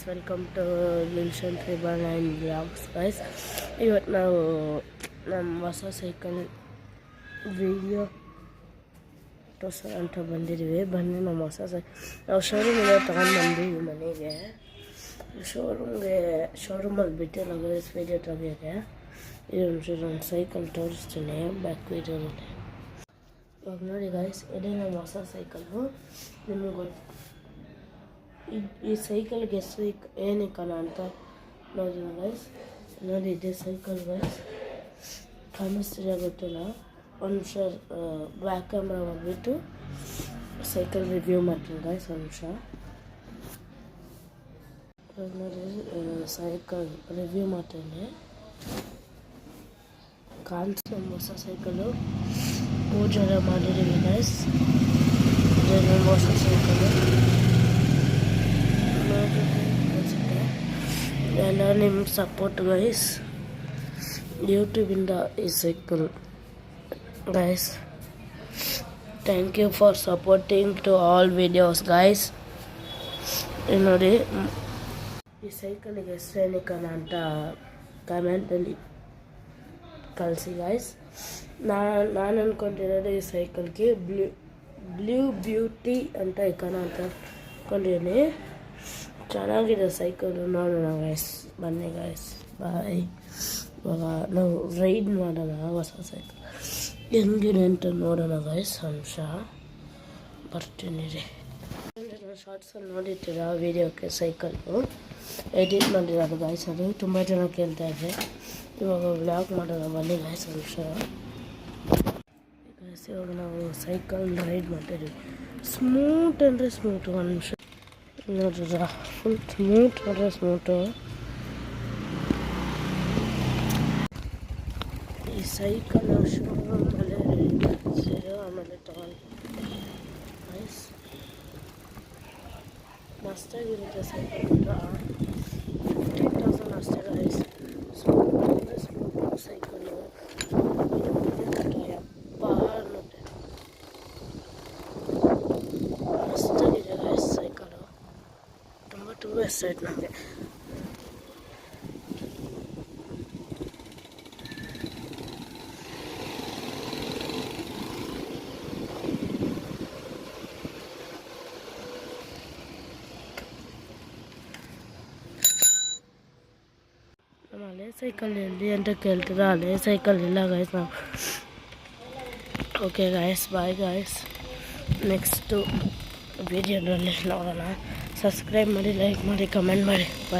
Welcome to ಲಿಲ್ಶನ್ 3x9 blogs guys. ಇವತ್ತು ನಾವು ನಮ್ಮ ಹೊಸ ಸೈಕಲ್ ವಿಡಿಯೋ ತೋರ್ಸೋಣ ಅಂತ ಬಂದಿದ್ದೀವಿ. ಬನ್ನಿ, ನಮ್ಮ ಹೊಸ ನಾವು ಶೋರೂಮಿಗೆ ತೊಗೊಂಡು ಬಂದಿದ್ದೀವಿ ಮನೆಗೆ. ಶೋರೂಮಲ್ಲಿ ಬಿಟ್ಟಿಲ್ಲ ಗೈಸ್ ವಿಡಿಯೋ ತೆಗಿಯೋಕ್ಕೆ. ಇದೊಂದು ನನ್ನ ಸೈಕಲ್ ತೋರಿಸ್ತೀನಿ ಬ್ಯಾಕ್ ವಿಡಿಯೋದಲ್ಲಿ. ಇವಾಗ ನೋಡಿ ಗೈಸ್, ಇದೇ ನಮ್ಮ ಹೊಸ ಸೈಕಲ್ಲು. ನಿಮಗೆ ಗೊತ್ತು ಈ ಸೈಕಲ್ಗೆ ಹೆಸರು ಏನಕ್ಕಲ್ಲ ಅಂತ ನೋಡಿಲ್ಲ ಗೈಸ್. ನೋಡಿ, ಇದೇ ಸೈಕಲ್ ಗೈಸ್. ಕಾಣಿಸ್ತಿದೆ ಗೊತ್ತಿಲ್ಲ. ಒಂದು ನಿಮಿಷ ಬ್ಯಾಕ್ ಕ್ಯಾಮ್ರಾ ಮಾಡಿಬಿಟ್ಟು ಸೈಕಲ್ ರಿವ್ಯೂ ಮಾಡ್ತೀನಿ ಗೈಸ್. ಒಂದು ನಿಮಿಷ ನೋಡಿ, ಸೈಕಲ್ ರಿವ್ಯೂ ಮಾಡ್ತೀನಿ. ಕಾಣಿಸ್ತು ನಮ್ಮ ಹೊಸ ಸೈಕಲು. ಪೂಜೆ ಮಾಡಿದ್ದೀವಿ ಗೈಸ್. ಇದೇ ನಮ್ಮ ಹೊಸ ಸೈಕಲು. ಎಲ್ಲ ನಿಮ್ಮ ಸಪೋರ್ಟ್ ಗೈಸ್, ಯೂಟ್ಯೂಬಿಂದ ಈ cycle guys. Thank you for supporting to all videos guys. ನೋಡಿ, ಈ ಸೈಕಲಿಗೆ ಹೆಸರೇನಿಕನ ಅಂತ ಕಮೆಂಟಲ್ಲಿ ಕಳಿಸಿ ಗೈಸ್. ನಾನು ಅಂದ್ಕೊಂಡಿರೋದು ಈ ಸೈಕಲ್ಗೆ ಬ್ಲೂ ಬ್ಯೂಟಿ ಅಂತ ಇಕನ ಅಂತ ಅಂದ್ಕೊಂಡಿದ್ದೀನಿ. ಚೆನ್ನಾಗಿದೆ ಸೈಕಲು. ನೋಡೋಣ ಗೈಸ್, ಬನ್ನಿ ಗೈಸ್, ಬಾಯ್. ಇವಾಗ ನಾವು ರೈಡ್ ಮಾಡೋಣ ಹೊಸ ಸೈಕಲ್ ಹೆಂಗಿದೆ ಅಂತ ನೋಡೋಣ ಗೈಸ್. ಅಂಶ ಬರ್ತೀನಿ ರೀ. ನಾನು ಶಾರ್ಟ್ಸಲ್ಲಿ ನೋಡಿರ್ತೀರ ವೀಡಿಯೋಕ್ಕೆ ಸೈಕಲ್ಲು ಎಡಿಟ್ ಮಾಡಿರೋದು ಗೈಸ್. ಅದು ತುಂಬ ಜನ ಕೇಳ್ತಾ ಇದ್ದೆ. ಇವಾಗ ವ್ಲಾಗ್ ಮಾಡೋಣ ಬನ್ನಿ ಗೈಸ್. ಅಂಶ ಗೈಸ್, ಇವಾಗ ನಾವು ಸೈಕಲ್ ರೈಡ್ ಮಾಡ್ತಾಯಿದ್ದೀವಿ. ಸ್ಮೂತ್ ಅಂದರೆ ಸ್ಮೂತು. ಒಂದು ನಿಮಿಷ ನೋಡ್ರ, ಫುಲ್ ಸ್ಮೂತ್ ಅಂದರೆ ಸ್ಮೂಟು. ಈ ಸೈಕಲ್ ಶೋರೂಮಲ್ಲೇ ಆಮೇಲೆ ತಗೊಂಡು ಗೈಸ್. ಮಸ್ತಾಗಿರುತ್ತೆ ಸೈಕಲ್. 15,000 ಅಷ್ಟೇ ಗೈಸ್. ಸ್ಮೂತ್ ಅಂದರೆ ಸ್ಮೂತ್ ಸೈಕಲ್ಲು. ಯಪ್ಪ ಅನ್ನುತ್ತೆ. ಮಸ್ತಾಗಿದೆ ಗೈಸ್ ಸೈಕಲು. ತುಂಬ ಇಷ್ಟ ಆಯ್ತು ನನಗೆ. ನಮ್ಮ ಹಳೆ ಸೈಕಲ್ ಎಲ್ಲಿ ಅಂತ ಕೇಳ್ತೀರ? ಹಳೆ ಸೈಕಲ್ ಇಲ್ಲ ಗೈಸ್. ನಾವು okay guys, bye guys. Next ವಿಡಿಯೋದಲ್ಲಿ ನೋಡೋಣ. ಸಬ್ಸ್ಕ್ರೈಬ್ ಮಾಡಿ, ಲೈಕ್ ಮಾಡಿ, ಕಮೆಂಟ್ ಮಾಡಿ. ಬಾಯ್.